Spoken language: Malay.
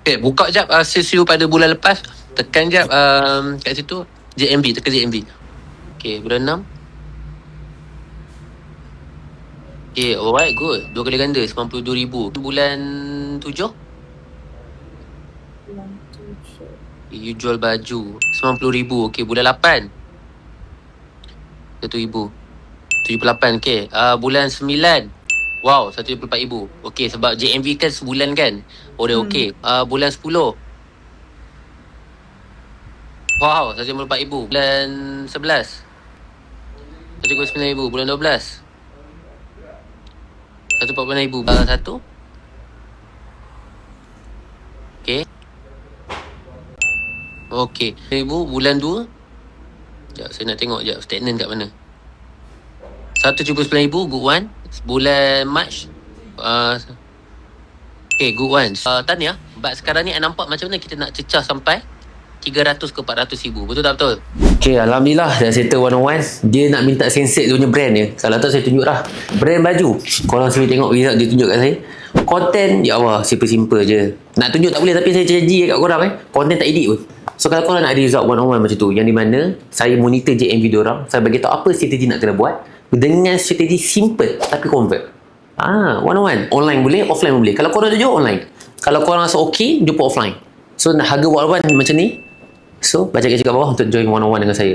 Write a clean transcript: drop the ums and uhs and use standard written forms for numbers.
Okay, buka jap sales you pada bulan lepas. Tekan jap kat situ. JMB, tekan JMB. Okay, bulan 6. Okay, alright, good. 2 kali ganda, 92,000. Bulan 7. Bulan 7. You jual baju 90,000. Okay, bulan 8. 1,000. 78, okay. Bulan 9. Wow, 174,000. Okay, sebab JMV kan sebulan kan. Oh, dia okay. Bulan 10. Wow, 154,000. Bulan 11. 199,000. Bulan 12. 146,000. 1. Okay. Okay. 1,000. Bulan 2. Sekejap, saya nak tengok sekejap. Stagnan kat mana. 179,000. Good one. Bulan March. Okay, good one. Tanya, but sekarang ni nampak macam mana kita nak cecah sampai 300 ke 400,000. Betul tak betul? Okay, Alhamdulillah dah settle 101. Dia nak minta sensate dia punya brand dia. Kalau tak saya tunjuk lah. Brand baju. Korang sini tengok result dia tunjuk kat saya. Content, ya Allah, simple-simple je. Nak tunjuk tak boleh tapi saya janji kat korang Content tak edit pun. So kalau korang nak result 101 macam tu, yang di mana saya monitor JMV diorang, saya bagi tahu apa strategi nak kena buat dengan strategi simple tapi convert. 101. Online boleh, offline boleh. Kalau korang tunjuk online. Kalau korang rasa okay, jumpa offline. So harga 101 macam ni. So, baca kat bawah untuk join 101 dengan saya.